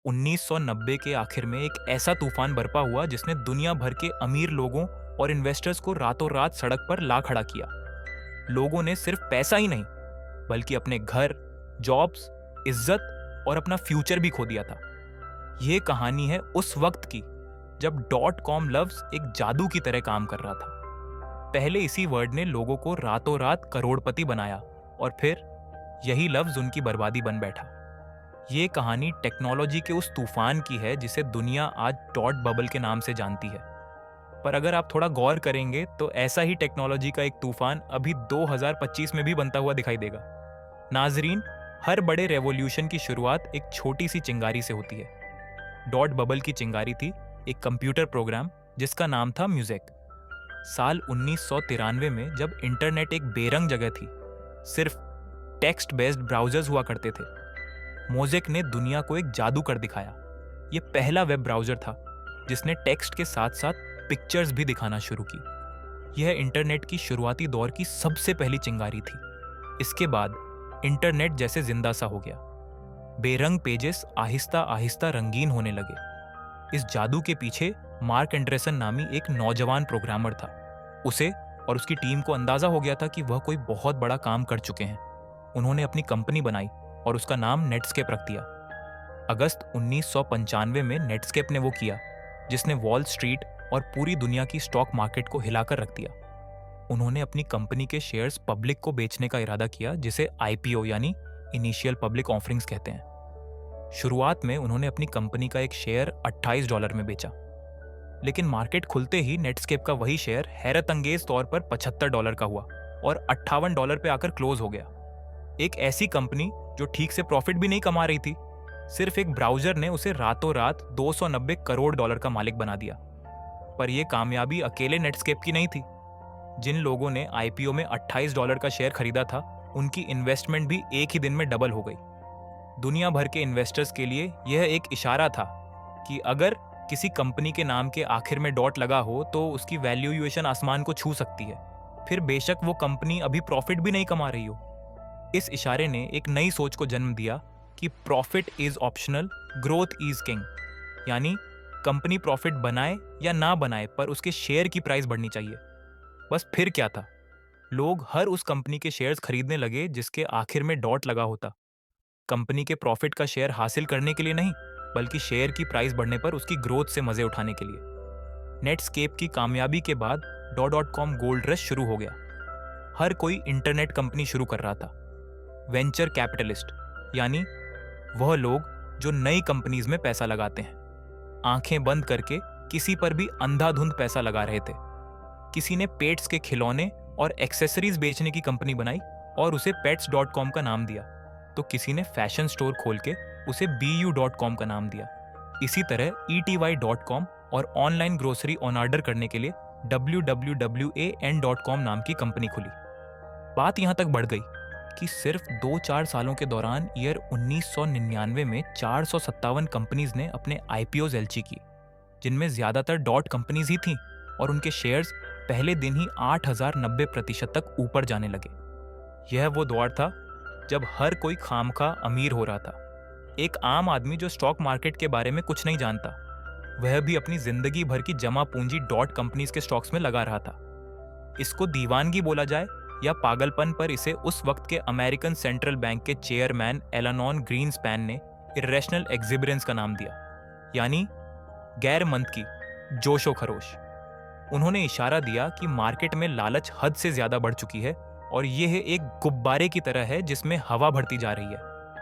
1990 के आखिर में एक ऐसा तूफान बरपा हुआ जिसने दुनिया भर के अमीर लोगों और इन्वेस्टर्स को रातों रात सड़क पर ला खड़ा किया। लोगों ने सिर्फ पैसा ही नहीं, बल्कि अपने घर, जॉब्स, इज्जत और अपना फ्यूचर भी खो दिया था। यह कहानी है उस वक्त की जब डॉट कॉम लफ्ज एक जादू की तरह काम कर रहा था। पहले इसी वर्ड ने लोगों को रातों रात करोड़पति बनाया और फिर यही लफ्ज उनकी बर्बादी बन बैठा। ये कहानी टेक्नोलॉजी के उस तूफान की है जिसे दुनिया आज डॉट बबल के नाम से जानती है। पर अगर आप थोड़ा गौर करेंगे तो ऐसा ही टेक्नोलॉजी का एक तूफान अभी 2025 में भी बनता हुआ दिखाई देगा। नाजरीन, हर बड़े रेवोल्यूशन की शुरुआत एक छोटी सी चिंगारी से होती है। डॉट बबल की चिंगारी थी एक कंप्यूटर प्रोग्राम जिसका नाम था म्यूजिक। साल 1993 में जब इंटरनेट एक बेरंग जगह थी, सिर्फ टेक्स्ट बेस्ड ब्राउजर्स हुआ करते थे, मोज़ेक ने दुनिया को एक जादू कर दिखाया। यह पहला वेब ब्राउजर था जिसने टेक्स्ट के साथ साथ पिक्चर्स भी दिखाना शुरू की। यह इंटरनेट की शुरुआती दौर की सबसे पहली चिंगारी थी। इसके बाद इंटरनेट जैसे जिंदा सा हो गया। बेरंग पेजेस आहिस्ता आहिस्ता रंगीन होने लगे। इस जादू के पीछे मार्क एंडरसन नामी एक नौजवान प्रोग्रामर था। उसे और उसकी टीम को अंदाजा हो गया था कि वह कोई बहुत बड़ा काम कर चुके हैं। उन्होंने अपनी कंपनी बनाई और उसका नाम नेटस्केप रख दिया। अगस्त 1995 में नेटस्केप ने वो किया जिसने वॉल स्ट्रीट और पूरी दुनिया की स्टॉक मार्केट को हिलाकर रख दिया। उन्होंने अपनी कंपनी के शेयर्स पब्लिक को बेचने का इरादा किया, जिसे आईपीओ यानी इनिशियल पब्लिक ऑफरिंग्स कहते हैं। शुरुआत में उन्होंने अपनी कंपनी का एक शेयर $28 में बेचा, लेकिन मार्केट खुलते ही नेटस्केप का वही शेयर हैरत अंगेज तौर पर $75 का हुआ और $58 पे आकर क्लोज हो गया। एक ऐसी कंपनी जो ठीक से प्रॉफिट भी नहीं कमा रही थी, सिर्फ एक ब्राउजर ने उसे रातों रात $290 करोड़ का मालिक बना दिया। पर यह कामयाबी अकेले नेटस्केप की नहीं थी। जिन लोगों ने आईपीओ में $28 का शेयर खरीदा था, उनकी इन्वेस्टमेंट भी एक ही दिन में डबल हो गई। दुनिया भर के इन्वेस्टर्स के लिए यह एक इशारा था कि अगर किसी कंपनी के नाम के आखिर में डॉट लगा हो तो उसकी वैल्यूएशन आसमान को छू सकती है, फिर बेशक वो कंपनी अभी प्रॉफिट भी नहीं कमा रही हो। इस इशारे ने एक नई सोच को जन्म दिया कि profit is optional, growth is king. यानी कंपनी प्रॉफिट बनाए या ना बनाए, पर उसके शेयर की प्राइस बढ़नी चाहिए। बस फिर क्या था, लोग हर उस कंपनी के शेयर्स खरीदने लगे जिसके आखिर में डॉट लगा होता। कंपनी के प्रॉफिट का शेयर हासिल करने के लिए नहीं, बल्कि शेयर की प्राइस बढ़ने पर उसकी ग्रोथ से मजे उठाने के लिए। नेटस्केप की कामयाबी के बाद .com गोल्ड रश शुरू हो गया। हर कोई इंटरनेट कंपनी शुरू कर रहा था। वेंचर कैपिटलिस्ट यानी वह लोग जो नई कंपनीज में पैसा लगाते हैं, आंखें बंद करके किसी पर भी अंधाधुंध पैसा लगा रहे थे। किसी ने पेट्स के खिलौने और एक्सेसरीज बेचने की कंपनी बनाई और उसे pets.com का नाम दिया, तो किसी ने फैशन स्टोर खोल के उसे bu.com का नाम दिया। इसी तरह ety.com और ऑनलाइन ग्रोसरी ऑन ऑर्डर करने के लिए wwwan.com नाम की कंपनी खुली। बात यहां तक बढ़ गई कि सिर्फ 2-4 सालों के दौरान ईयर 1999 में 457 कंपनीज ने अपने आईपीओ एलची की, जिनमें ज्यादातर डॉट कंपनीज ही थीं और उनके शेयर्स पहले दिन ही 8,090% तक ऊपर जाने लगे। यह वो दौर था जब हर कोई खामखा अमीर हो रहा था। एक आम आदमी जो स्टॉक मार्केट के बारे में कुछ नहीं जानता, वह भी अपनी जिंदगी भर की जमा पूंजी डॉट कंपनीज के स्टॉक्स में लगा रहा था। इसको दीवानगी बोला जाए या पागलपन, पर इसे उस वक्त के अमेरिकन सेंट्रल बैंक के चेयरमैन एलानॉन ग्रीनस्पैन ने इरेशनल एक्सिबरेंस का नाम दिया, यानी गैर मंद की जोशो खरोश। उन्होंने इशारा दिया कि मार्केट में लालच हद से ज्यादा बढ़ चुकी है और यह एक गुब्बारे की तरह है जिसमें हवा भरती जा रही है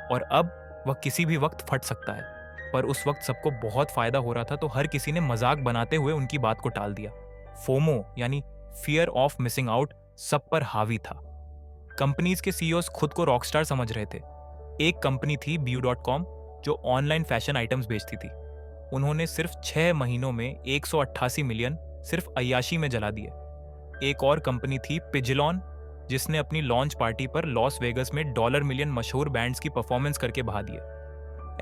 और अब वह किसी भी वक्त फट सकता है। पर उस वक्त सबको बहुत फायदा हो रहा था, तो हर किसी ने मजाक बनाते हुए उनकी बात को टाल दिया। फोमो यानी फियर ऑफ मिसिंग आउट सब पर हावी था। कंपनीज के सीईओस खुद को रॉकस्टार समझ रहे थे। एक कंपनी थी bu.com जो ऑनलाइन फैशन आइटम्स बेचती थी। उन्होंने सिर्फ 6 महीनों में 188 मिलियन सिर्फ अय्याशी में जला दिए। एक और कंपनी थी पिजिलॉन, जिसने अपनी लॉन्च पार्टी पर लॉस वेगस में $1 मिलियन मशहूर बैंड्स की परफॉर्मेंस करके बहा दिए।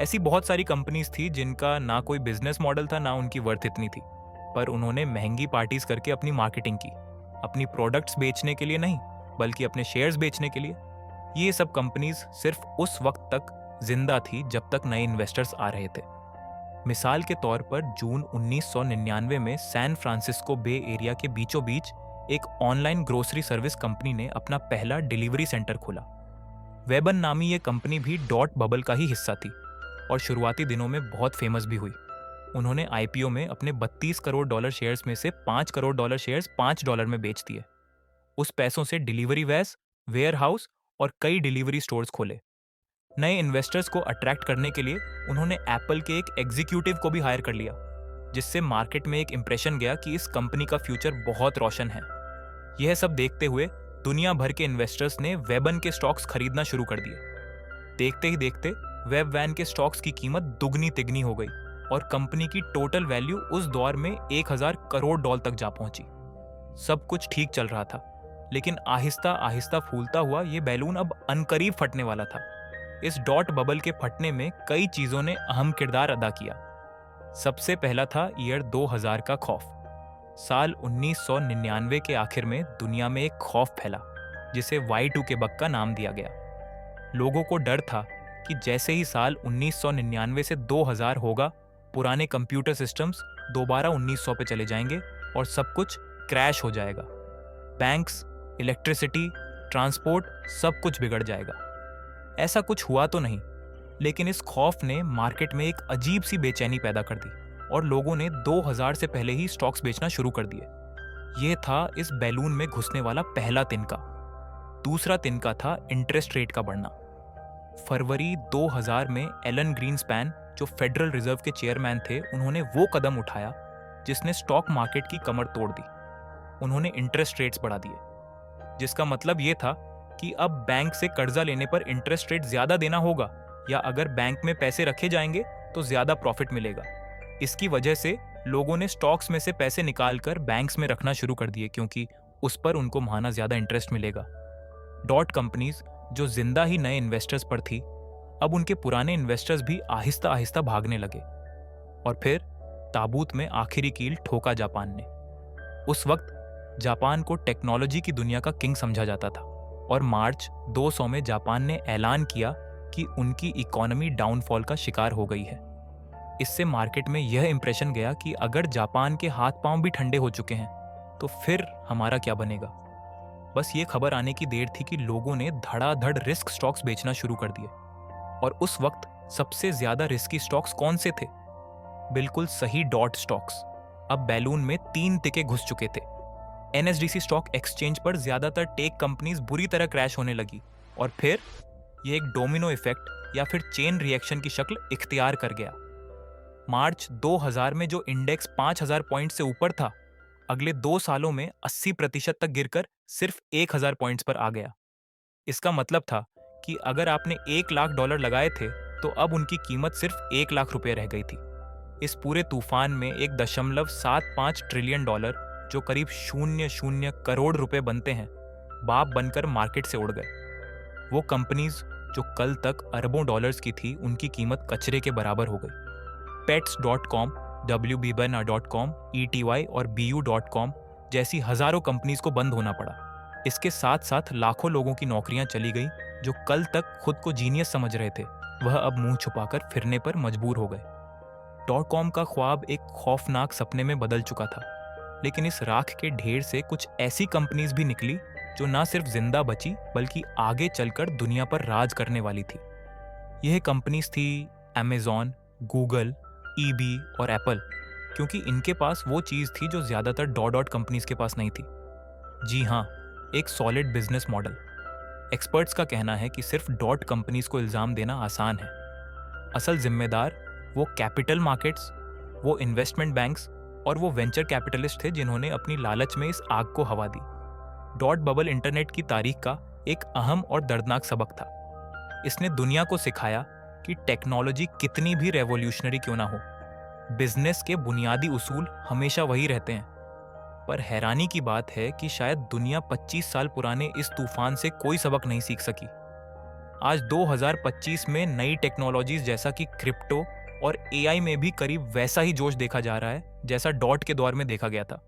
ऐसी बहुत सारी कंपनीज थी जिनका ना कोई बिजनेस मॉडल था, ना उनकी वर्थ इतनी थी, पर उन्होंने महंगी पार्टीज करके अपनी मार्केटिंग की, अपनी प्रोडक्ट्स बेचने के लिए नहीं, बल्कि अपने शेयर्स बेचने के लिए। ये सब कंपनीज सिर्फ उस वक्त तक जिंदा थी जब तक नए इन्वेस्टर्स आ रहे थे। मिसाल के तौर पर जून 1999 में सैन फ्रांसिस्को बे एरिया के बीचों बीच एक ऑनलाइन ग्रोसरी सर्विस कंपनी ने अपना पहला डिलीवरी सेंटर खोला। वेबन नामी ये कंपनी भी डॉट बबल का ही हिस्सा थी और शुरुआती दिनों में बहुत फेमस भी हुई। उन्होंने आईपीओ में अपने $32 करोड़ शेयर्स में से $5 करोड़ शेयर्स $5 में बेच दिए। उस पैसों से डिलीवरी वैस, वेयर हाउस और कई डिलीवरी स्टोर्स खोले। नए इन्वेस्टर्स को अट्रैक्ट करने के लिए उन्होंने एप्पल के एक एग्जीक्यूटिव को भी हायर कर लिया, जिससे मार्केट में एक इंप्रेशन गया कि इस कंपनी का फ्यूचर बहुत रोशन है। यह सब देखते हुए दुनिया भर के इन्वेस्टर्स ने वेबन के स्टॉक्स खरीदना शुरू कर दिए। देखते ही देखते वेब वैन के स्टॉक्स की कीमत दुगनी तिगनी हो गई और कंपनी की टोटल वैल्यू उस दौर में $1000 करोड़ तक जा पहुंची। सब कुछ ठीक चल रहा था, लेकिन आहिस्ता आहिस्ता फूलता हुआ ये बैलून अब अनकरीब फटने वाला था। इस डॉट बबल के फटने में कई चीजों ने अहम किरदार अदा किया। सबसे पहला था ईयर 2000 का खौफ। साल 1999 के आखिर में दुनिया में एक खौफ फैला, जिसे Y2K बग का नाम दिया गया। लोगों को डर था कि जैसे ही साल 1999 से 2000 होगा, पुराने कंप्यूटर सिस्टम्स दोबारा 1900 पे चले जाएंगे और सब कुछ क्रैश हो जाएगा। बैंक्स, इलेक्ट्रिसिटी, ट्रांसपोर्ट सब कुछ बिगड़ जाएगा। ऐसा कुछ हुआ तो नहीं, लेकिन इस खौफ ने मार्केट में एक अजीब सी बेचैनी पैदा कर दी और लोगों ने 2000 से पहले ही स्टॉक्स बेचना शुरू कर दिए। यह था इस बैलून में घुसने वाला पहला तिनका। दूसरा तिनका था इंटरेस्ट रेट का बढ़ना। फरवरी 2000 में एलन ग्रीनस्पैन, जो फेडरल रिजर्व के चेयरमैन थे, उन्होंने वो कदम उठाया जिसने स्टॉक मार्केट की कमर तोड़ दी। उन्होंने इंटरेस्ट रेट्स बढ़ा दिए, जिसका मतलब ये था कि अब बैंक से कर्जा लेने पर इंटरेस्ट रेट ज्यादा देना होगा, या अगर बैंक में पैसे रखे जाएंगे तो ज्यादा प्रॉफिट मिलेगा। इसकी वजह से लोगों ने स्टॉक्स में से पैसे निकालकर बैंक्स में रखना शुरू कर दिए, क्योंकि उस पर उनको महाना ज्यादा इंटरेस्ट मिलेगा। डॉट कंपनीज, जो जिंदा ही नए इन्वेस्टर्स पर थी, अब उनके पुराने इन्वेस्टर्स भी आहिस्ता आहिस्ता भागने लगे। और फिर ताबूत में आखिरी कील ठोका जापान ने। उस वक्त जापान को टेक्नोलॉजी की दुनिया का किंग समझा जाता था और मार्च 200 में जापान ने ऐलान किया कि उनकी इकोनॉमी डाउनफॉल का शिकार हो गई है। इससे मार्केट में यह इंप्रेशन गया कि अगर जापान के हाथ पांव भी ठंडे हो चुके हैं तो फिर हमारा क्या बनेगा। बस ये खबर आने की देर थी कि लोगों ने धड़ाधड़ रिस्क स्टॉक्स बेचना शुरू कर दिए। और उस वक्त सबसे ज्यादा रिस्की स्टॉक्स कौन से थे? बिल्कुल सही, डॉट स्टॉक्स। अब बैलून में 3 तिके घुस चुके थे। एनएसडीसी स्टॉक एक्सचेंज पर ज्यादातर टेक कंपनीज बुरी तरह क्रैश होने लगी और फिर ये एक डोमिनो इफेक्ट या फिर चेन रिएक्शन की शक्ल इख्तियार कर गया। मार्च 2000 में जो इंडेक्स 5000 पॉइंट से ऊपर था, अगले 2 सालों में 80% तक गिरकर सिर्फ 1000 पॉइंट्स पर आ गया। इसका मतलब था कि अगर आपने $1,00,000 लगाए थे तो अब उनकी कीमत सिर्फ $1,00,000 रह गई थी। इस पूरे तूफान में 1.75 ट्रिलियन डॉलर, जो करीब 00 करोड़ रुपए बनते हैं, बाप बनकर मार्केट से उड़ गए। वो कंपनीज जो कल तक अरबों डॉलर्स की थी, उनकी कीमत कचरे के बराबर हो गई। Pets.com, WBBanner.com, ETY और BU.com जैसी हजारों कंपनीज को बंद होना पड़ा। इसके साथ साथ लाखों लोगों की नौकरियां चली गई जो कल तक खुद को जीनियस समझ रहे थे, वह अब मुंह छुपाकर फिरने पर मजबूर हो गए। .com का ख्वाब एक खौफनाक सपने में बदल चुका था, लेकिन इस राख के ढेर से कुछ ऐसी कंपनीज भी निकली जो ना सिर्फ जिंदा बची बल्कि आगे चलकर दुनिया पर राज करने वाली थी। यह कंपनीज थी अमेजॉन, गूगल, ईबी और एप्पल, क्योंकि इनके पास वो चीज थी जो ज्यादातर डॉट कंपनीज के पास नहीं थी। जी हाँ, एक सॉलिड बिजनेस मॉडल। एक्सपर्ट्स का कहना है कि सिर्फ डॉट कंपनीज को इल्जाम देना आसान है। असल जिम्मेदार वो कैपिटल मार्केट्स, वो इन्वेस्टमेंट बैंक्स और वो वेंचर कैपिटलिस्ट थे जिन्होंने अपनी लालच में इस आग को हवा दी। डॉट बबल इंटरनेट की तारीख का एक अहम और दर्दनाक सबक था। इसने दुनिया को सिखाया कि टेक्नोलॉजी कितनी भी रेवोल्यूशनरी क्यों ना हो, बिजनेस के बुनियादी उसूल हमेशा वही रहते हैं। पर हैरानी की बात है कि शायद दुनिया 25 साल पुराने इस तूफान से कोई सबक नहीं सीख सकी। आज 2025 में नई टेक्नोलॉजीज जैसा कि क्रिप्टो और एआई में भी करीब वैसा ही जोश देखा जा रहा है जैसा डॉट के दौर में देखा गया था।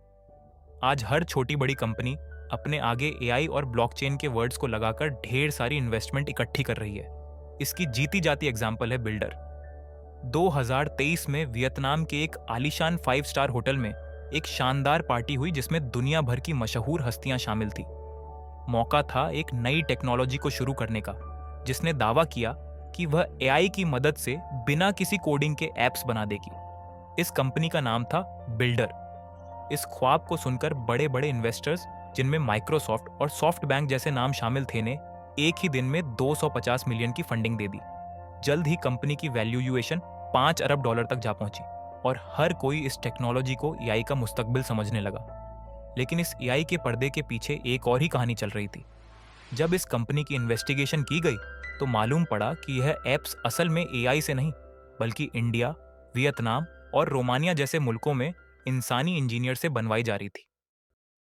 आज हर छोटी बड़ी कंपनी अपने आगे एआई और ब्लॉकचेन के वर्ड्स को लगाकर ढेर सारी इन्वेस्टमेंट इकट्ठी कर रही है। इसकी जीती जाती एग्जाम्पल है बिल्डर। 2023 में वियतनाम के एक आलीशान 5 स्टार होटल में एक शानदार पार्टी हुई जिसमें दुनिया भर की मशहूर हस्तियां शामिल थी। मौका था एक नई टेक्नोलॉजी को शुरू करने का, जिसने दावा किया कि वह एआई की मदद से बिना किसी कोडिंग के एप्स बना देगी। इस कंपनी का नाम था बिल्डर। इस ख्वाब को सुनकर बड़े बड़े इन्वेस्टर्स, जिनमें माइक्रोसॉफ्ट और सॉफ्ट बैंक जैसे नाम शामिल थे, ने एक ही दिन में 250 मिलियन की फंडिंग दे दी। जल्द ही कंपनी की वैल्यूएशन 5 अरब डॉलर तक जा पहुंची और हर कोई इस टेक्नोलॉजी को एआई का मुस्तकबिल समझने लगा। लेकिन इस एआई के पर्दे के पीछे एक और ही कहानी चल रही थी। जब इस कंपनी की इन्वेस्टिगेशन की गई तो मालूम पड़ा कि यह ऐप्स असल में एआई से नहीं, बल्कि इंडिया, वियतनाम और रोमानिया जैसे मुल्कों में इंसानी इंजीनियर से बनवाई जा रही थी।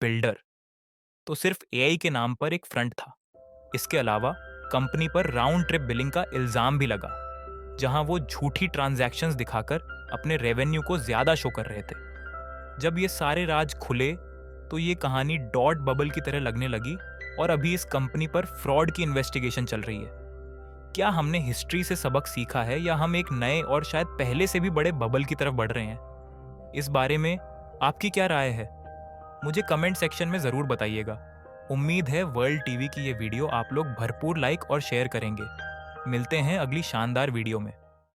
बिल्डर तो सिर्फ एआई के नाम पर एक फ्रंट था। इसके अलावा कंपनी पर राउंड ट्रिप बिलिंग का इल्जाम भी लगा, जहां वो झूठी ट्रांजैक्शंस दिखाकर अपने रेवेन्यू को ज्यादा शो कर रहे थे। जब ये सारे राज खुले तो ये कहानी डॉट बबल की तरह लगने लगी और अभी इस कंपनी पर फ्रॉड की इन्वेस्टिगेशन चल रही है। क्या हमने हिस्ट्री से सबक सीखा है या हम एक नए और शायद पहले से भी बड़े बबल की तरफ बढ़ रहे हैं? इस बारे में आपकी क्या राय है? मुझे कमेंट सेक्शन में ज़रूर बताइएगा। उम्मीद है वर्ल्ड टीवी की ये वीडियो आप लोग भरपूर लाइक और शेयर करेंगे। मिलते हैं अगली शानदार वीडियो में।